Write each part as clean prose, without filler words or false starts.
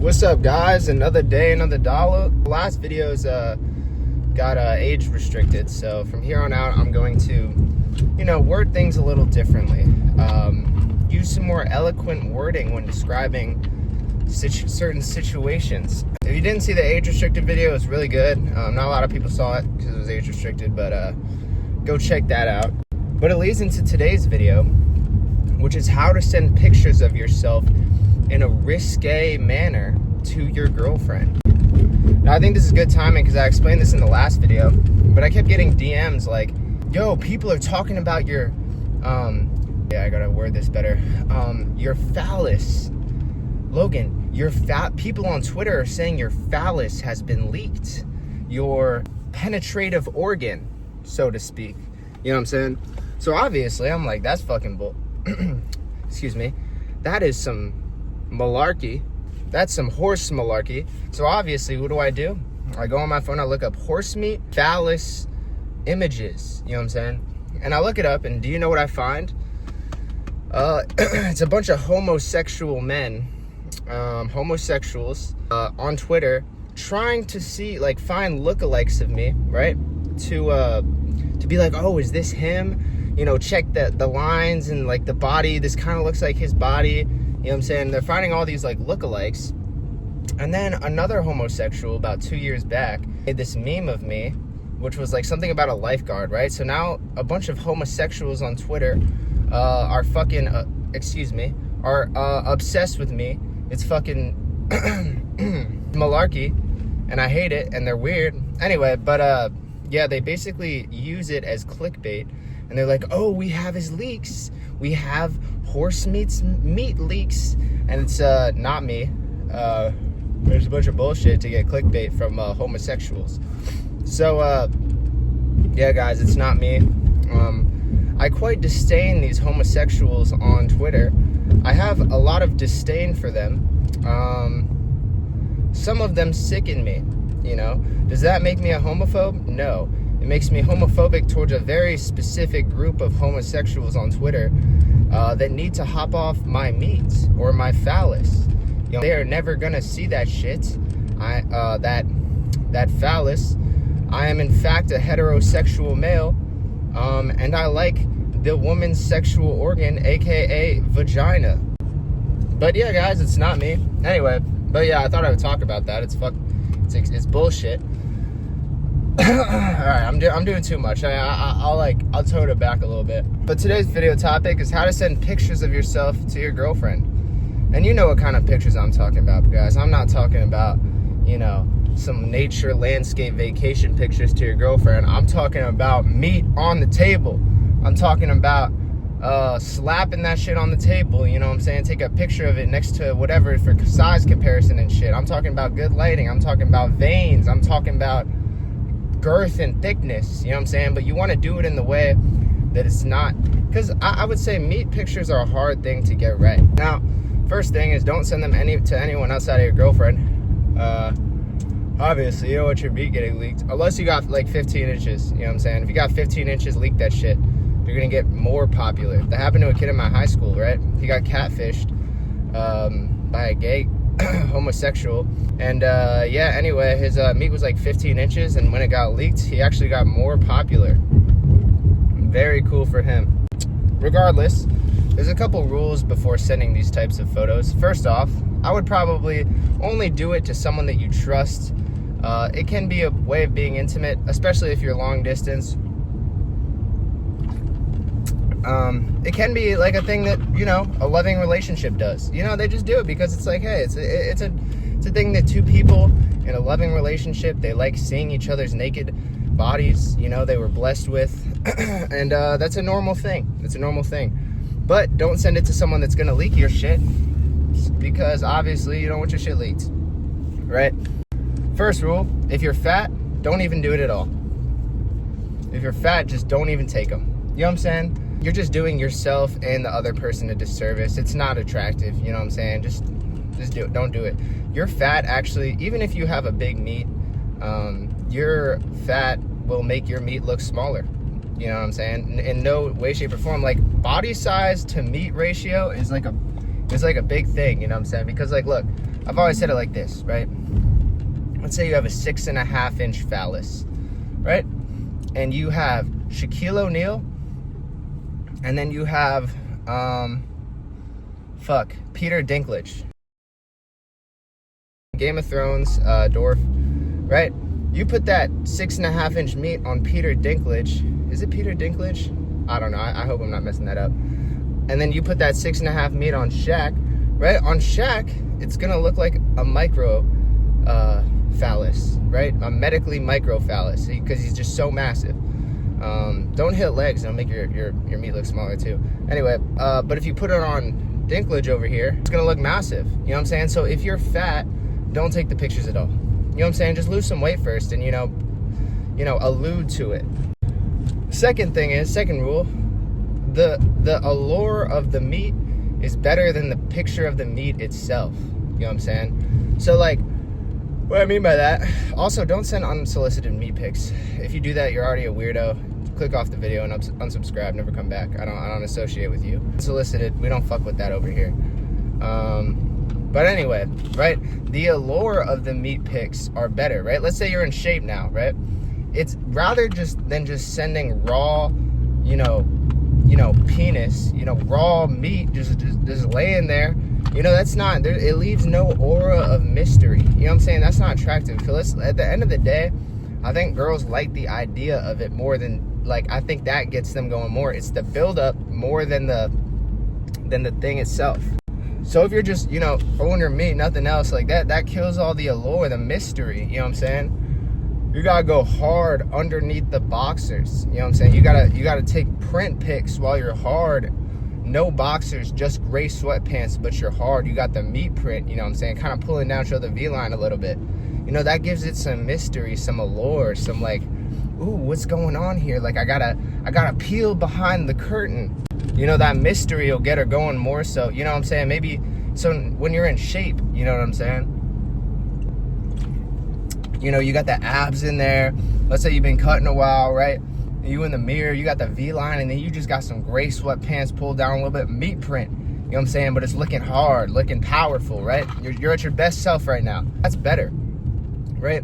What's up, guys? Another day, another dollar. The last videos got age restricted, so from here on out I'm going to, word things a little differently. Use some more eloquent wording when describing certain situations. If you didn't see the age restricted video, it's really good. Not a lot of people saw it because it was age restricted, but go check that out. But it leads into today's video, which is how to send pictures of yourself in a risque manner to your girlfriend. Now, I think this is good timing because I explained this in the last video, but I kept getting DMs like, yo, people are talking about your, yeah, I gotta word this better, your phallus. Logan, people on Twitter are saying your phallus has been leaked. Your penetrative organ, so to speak. You know what I'm saying? So obviously, I'm like, that's fucking bull. Excuse me. That is some malarkey. That's some horse malarkey. So obviously, what do? I go on my phone, I look up Horsemeet phallus images. You know what I'm saying? And I look it up, and do you know what I find? It's a bunch of homosexual men, homosexuals, on Twitter, trying to find lookalikes of me, right? To be like, oh, is this him? Check the lines and the body. This kind of looks like his body. You know what I'm saying? They're finding all these lookalikes. And then another homosexual about 2 years back made this meme of me, which was something about a lifeguard, right? So now a bunch of homosexuals on Twitter are fucking, are obsessed with me. It's fucking malarkey, and I hate it, and they're weird. Anyway, but yeah, they basically use it as clickbait, and they're like, oh, we have his leaks. We have Horsemeet's meat leaks, and it's not me. There's a bunch of bullshit to get clickbait from homosexuals. So yeah, guys, it's not me. I quite disdain these homosexuals on Twitter. I have a lot of disdain for them. Some of them sicken me. Does that make me a homophobe? No. It makes me homophobic towards a very specific group of homosexuals on Twitter that need to hop off my meat or my phallus. They are never gonna see that shit. That phallus. I am in fact a heterosexual male, and I like the woman's sexual organ, aka vagina. But yeah, guys, it's not me. Anyway, but yeah, I thought I would talk about that. It's bullshit. All right, I'm doing too much. I'll tone it back a little bit. But today's video topic is how to send pictures of yourself to your girlfriend. And you know what kind of pictures I'm talking about, guys. I'm not talking about, some nature landscape vacation pictures to your girlfriend. I'm talking about meat on the table. I'm talking about slapping that shit on the table, you know what I'm saying? Take a picture of it next to whatever for size comparison and shit. I'm talking about good lighting. I'm talking about veins. I'm talking about girth and thickness, you know what I'm saying? But you want to do it in the way that it's not, because I would say meat pictures are a hard thing to get right. Now, first thing is don't send them to anyone outside of your girlfriend. Obviously, you don't want your meat getting leaked, unless you got 15 inches, you know what I'm saying? If you got 15 inches, leak that shit. You're gonna get more popular. That happened to a kid in my high school, right? He got catfished by a gay homosexual, and yeah, anyway, his meat was 15 inches, and when it got leaked, he actually got more popular. Very cool for him. Regardless, there's a couple rules before sending these types of photos. First off, I would probably only do it to someone that you trust. It can be a way of being intimate, especially if you're long distance. It can be a thing that, a loving relationship does. They just do it because it's hey, it's a thing that two people in a loving relationship, they like seeing each other's naked bodies, they were blessed with. And that's a normal thing. It's a normal thing. But don't send it to someone that's gonna leak your shit, because obviously you don't want your shit leaked, right? First rule, if you're fat, don't even do it at all. If you're fat, just don't even take them. You know what I'm saying? You're just doing yourself and the other person a disservice. It's not attractive, you know what I'm saying? Just do it. Don't do it. Your fat actually, even if you have a big meat, your fat will make your meat look smaller. You know what I'm saying? In no way, shape, or form. Body size to meat ratio is a big thing, you know what I'm saying? Because look, I've always said it like this, right? Let's say you have a 6.5-inch phallus, right? And you have Shaquille O'Neal, and then you have, Peter Dinklage. Game of Thrones, dwarf, right? You put that 6.5-inch meat on Peter Dinklage. Is it Peter Dinklage? I don't know. I hope I'm not messing that up. And then you put that 6.5 meat on Shaq, right? On Shaq, it's gonna look like a micro phallus, right? A medically micro phallus, because he's just so massive. Don't hit legs; it'll make your meat look smaller too. Anyway, but if you put it on Dinklage over here, it's gonna look massive. You know what I'm saying? So if you're fat, don't take the pictures at all. You know what I'm saying? Just lose some weight first, and you know, allude to it. Second rule, the allure of the meat is better than the picture of the meat itself. You know what I'm saying? So like, what I mean by that, also don't send unsolicited meat pics. If you do that, you're already a weirdo. Click off the video and unsubscribe, never come back. I don't associate with you. Unsolicited, we don't fuck with that over here. But anyway, right? The allure of the meat pics are better, right? Let's say you're in shape now, right? It's rather than just sending raw, penis, raw meat just laying there. That's not, it leaves no aura of mystery. You know what I'm saying? That's not attractive. Because at the end of the day, I think girls like the idea of it more than, I think that gets them going more. It's the build-up more than the thing itself. So if you're just, throwing your meat, nothing else like that kills all the allure, the mystery. You know what I'm saying? You gotta go hard underneath the boxers. You know what I'm saying? You gotta take print pics while you're hard. No boxers, just gray sweatpants, but you're hard. You got the meat print, you know what I'm saying? Kind of pulling down, show the V-line a little bit. That gives it some mystery, some allure, some ooh, what's going on here? I gotta peel behind the curtain. That mystery will get her going more so. You know what I'm saying? Maybe, so when you're in shape, you know what I'm saying? You got the abs in there. Let's say you've been cutting a while, right? You in the mirror, you got the V-line, and then you just got some gray sweatpants pulled down a little bit, meat print. You know what I'm saying? But it's looking hard, looking powerful, right? You're at your best self right now. That's better, right?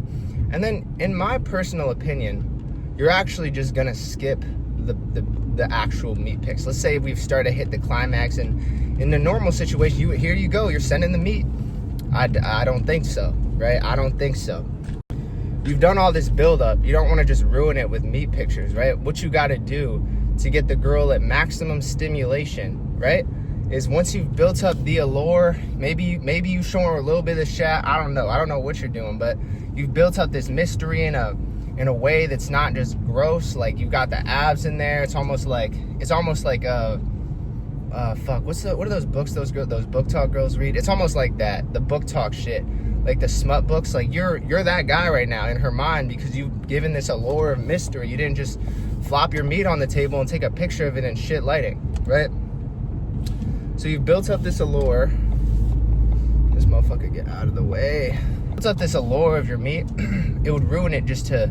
And then, in my personal opinion, you're actually just gonna skip the actual meat pics. Let's say we've started to hit the climax, and in the normal situation, here you go, you're sending the meat. I don't think so, right? I don't think so. You've done all this build-up. You don't want to just ruin it with meat pictures, right? What you got to do to get the girl at maximum stimulation, right, is once you've built up the allure, maybe you show her a little bit of Shaq. I don't know what you're doing, but you've built up this mystery in a way that's not just gross. Like, you got the abs in there. It's almost like what are those books those book talk girls read? It's almost like that, the book talk shit. Like the smut books, you're that guy right now in her mind because you've given this allure of mystery. You didn't just flop your meat on the table and take a picture of it in shit lighting, right? So you've built up this allure. This motherfucker, get out of the way. Built up this allure of your meat. It would ruin it just to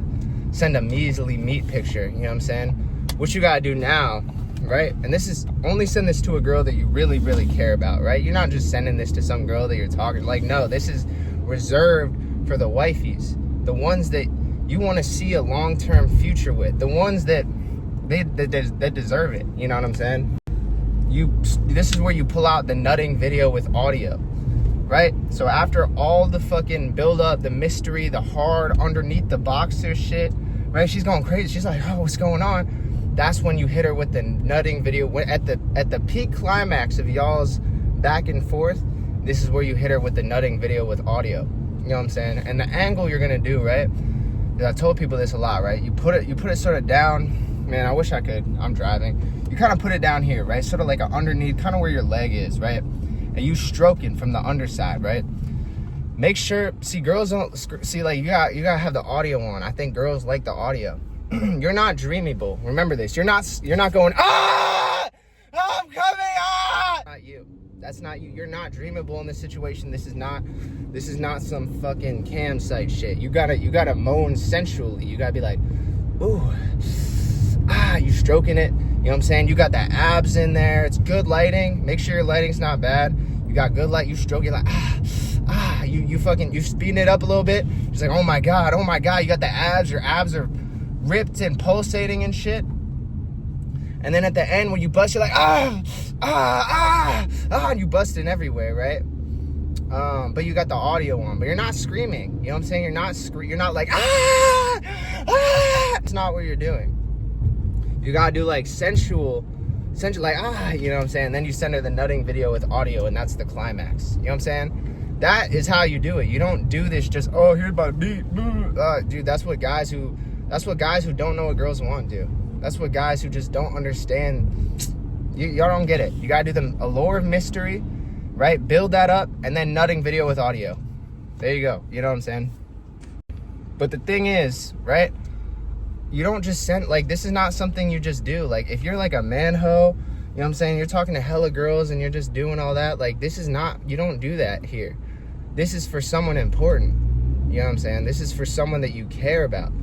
send a measly meat picture, you know what I'm saying? What you gotta do now, right? And this is, only send this to a girl that you really, really care about, right? You're not just sending this to some girl that you're talking, no, this is reserved for the wifeys, the ones that you want to see a long-term future with, the ones that deserve it. You know what I'm saying? This is where you pull out the nutting video with audio, right? So after all the fucking build up, the mystery, the hard underneath the boxer shit, right? She's going crazy. She's like, oh, what's going on? That's when you hit her with the nutting video. At the peak climax of y'all's back and forth, this is where you hit her with the nutting video with audio. You know what I'm saying? And the angle you're gonna do, right? I told people this a lot, right? You put it sort of down. Man, I wish I could. I'm driving. You kind of put it down here, right? Sort of like underneath, kind of where your leg is, right? And you stroking from the underside, right? Make sure, girls don't see, you gotta have the audio on. I think girls like the audio. You're not dreamable. Remember this. You're not going, ah, I'm coming, ah. Not you. That's not you. You're not dreamable in this situation. This is not some fucking cam site shit. You gotta moan sensually. You gotta be like, ooh, ah, you stroking it. You know what I'm saying? You got the abs in there. It's good lighting. Make sure your lighting's not bad. You got good light. You stroke it like, ah, you speeding it up a little bit. She's like, oh my god, you got the abs. Your abs are ripped and pulsating and shit. And then at the end, when you bust, you're like, and you busting everywhere, right? But you got the audio on, but you're not screaming. You know what I'm saying? You're not like, It's not what you're doing. You gotta do like sensual, like, you know what I'm saying? Then you send her the nutting video with audio, and that's the climax. You know what I'm saying? That is how you do it. You don't do this just, here's my beat. Dude, that's what guys who don't know what girls want do. That's what guys who just don't understand, y'all don't get it. You gotta do the allure of mystery, right? Build that up, and then nutting video with audio. There you go. You know what I'm saying? But the thing is, right? You don't just send, like, this is not something you just do. Like, if you're like a man hoe, you know what I'm saying? You're talking to hella girls and you're just doing all that. Like, this is not, you don't do that here. This is for someone important. You know what I'm saying? This is for someone that you care about.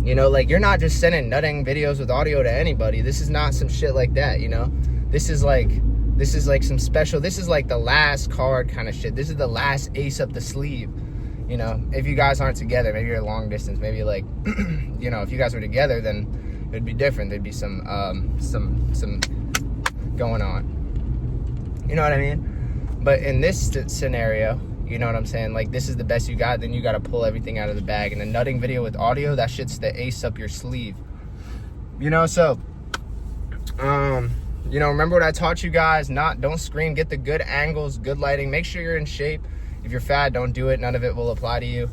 You know, like, you're not just sending nutting videos with audio to anybody. This is not some shit like that, you know? This is like some special, this is like the last card kind of shit. This is the last ace up the sleeve. You know, if you guys aren't together, maybe you're long distance, maybe like, you know, if you guys were together, then it'd be different. There'd be some going on. You know what I mean? But in this scenario, you know what I'm saying? Like, this is the best you got, then you got to pull everything out of the bag. And the nutting video with audio, that shit's the ace up your sleeve. You know, so, you know, remember what I taught you guys? Don't scream, get the good angles, good lighting, make sure you're in shape. If you're fat, don't do it. None of it will apply to you.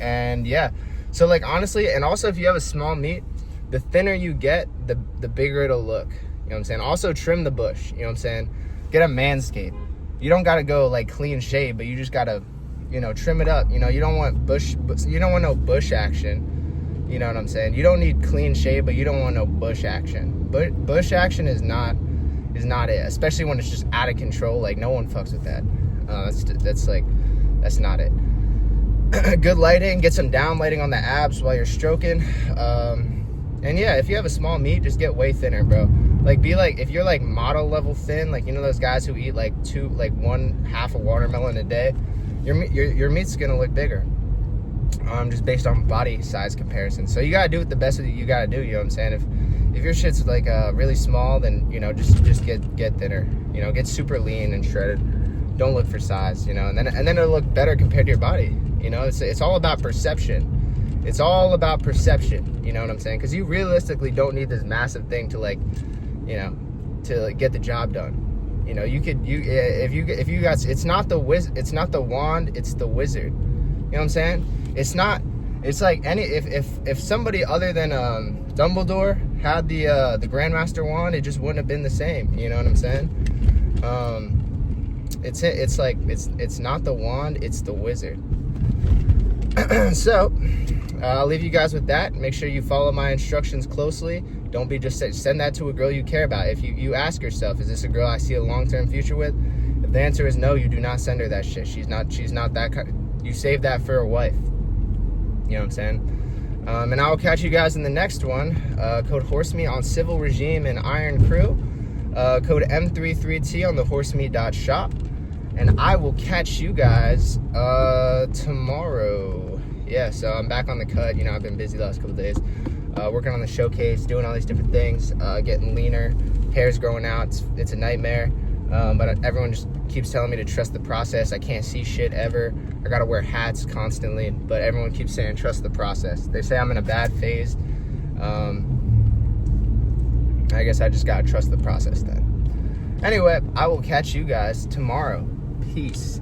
And yeah, so like, honestly, and also if you have a small meat, the thinner you get, the bigger it'll look. You know what I'm saying? Also trim the bush. You know what I'm saying? Get a manscape. You don't gotta go like clean shave, but you just gotta, you know, trim it up. You know, you don't want no bush action. You know what I'm saying? You don't need clean shave, but you don't want no bush action. But bush action is not it, especially when it's just out of control. Like, no one fucks with that. That's not it. Good lighting, get some down lighting on the abs while you're stroking. And yeah, if you have a small meat, just get way thinner, bro. Like, be like, if you're like model level thin, like, you know those guys who eat like one half a watermelon a day, your meat's gonna look bigger. Just based on body size comparison. So you gotta do it the best that you gotta do. You know what I'm saying? If your shit's like really small, then, you know, just get thinner. You know, get super lean and shredded. Don't look for size. You know, and then it'll look better compared to your body. You know, it's all about perception. It's all about perception. You know what I'm saying? Because you realistically don't need this massive thing to, like, you know, to like get the job done. You know, if you guys, it's not the wand, it's the wizard. You know what I'm saying? It's like if somebody other than Dumbledore had the Grandmaster wand, it just wouldn't have been the same. You know what I'm saying? It's not the wand, it's the wizard. So I'll leave you guys with that. Make sure you follow my instructions closely. Don't be just send that to a girl you care about. If you ask yourself, is this a girl I see a long-term future with? If the answer is no, you do not send her that shit. She's not that kind. You save that for a wife. You know what I'm saying? And I will catch you guys in the next one. Code Horsemeet on Civil Regime and Iron CRUE. Code M33T on the Horsemeet.shop. And I will catch you guys tomorrow. Yeah, so I'm back on the cut. You know, I've been busy the last couple days. Working on the showcase, doing all these different things, getting leaner, hair's growing out. It's a nightmare. But everyone just keeps telling me to trust the process. I can't see shit ever. I gotta wear hats constantly, but everyone keeps saying trust the process. They say I'm in a bad phase. I guess I just gotta trust the process then. Anyway, I will catch you guys tomorrow. Peace.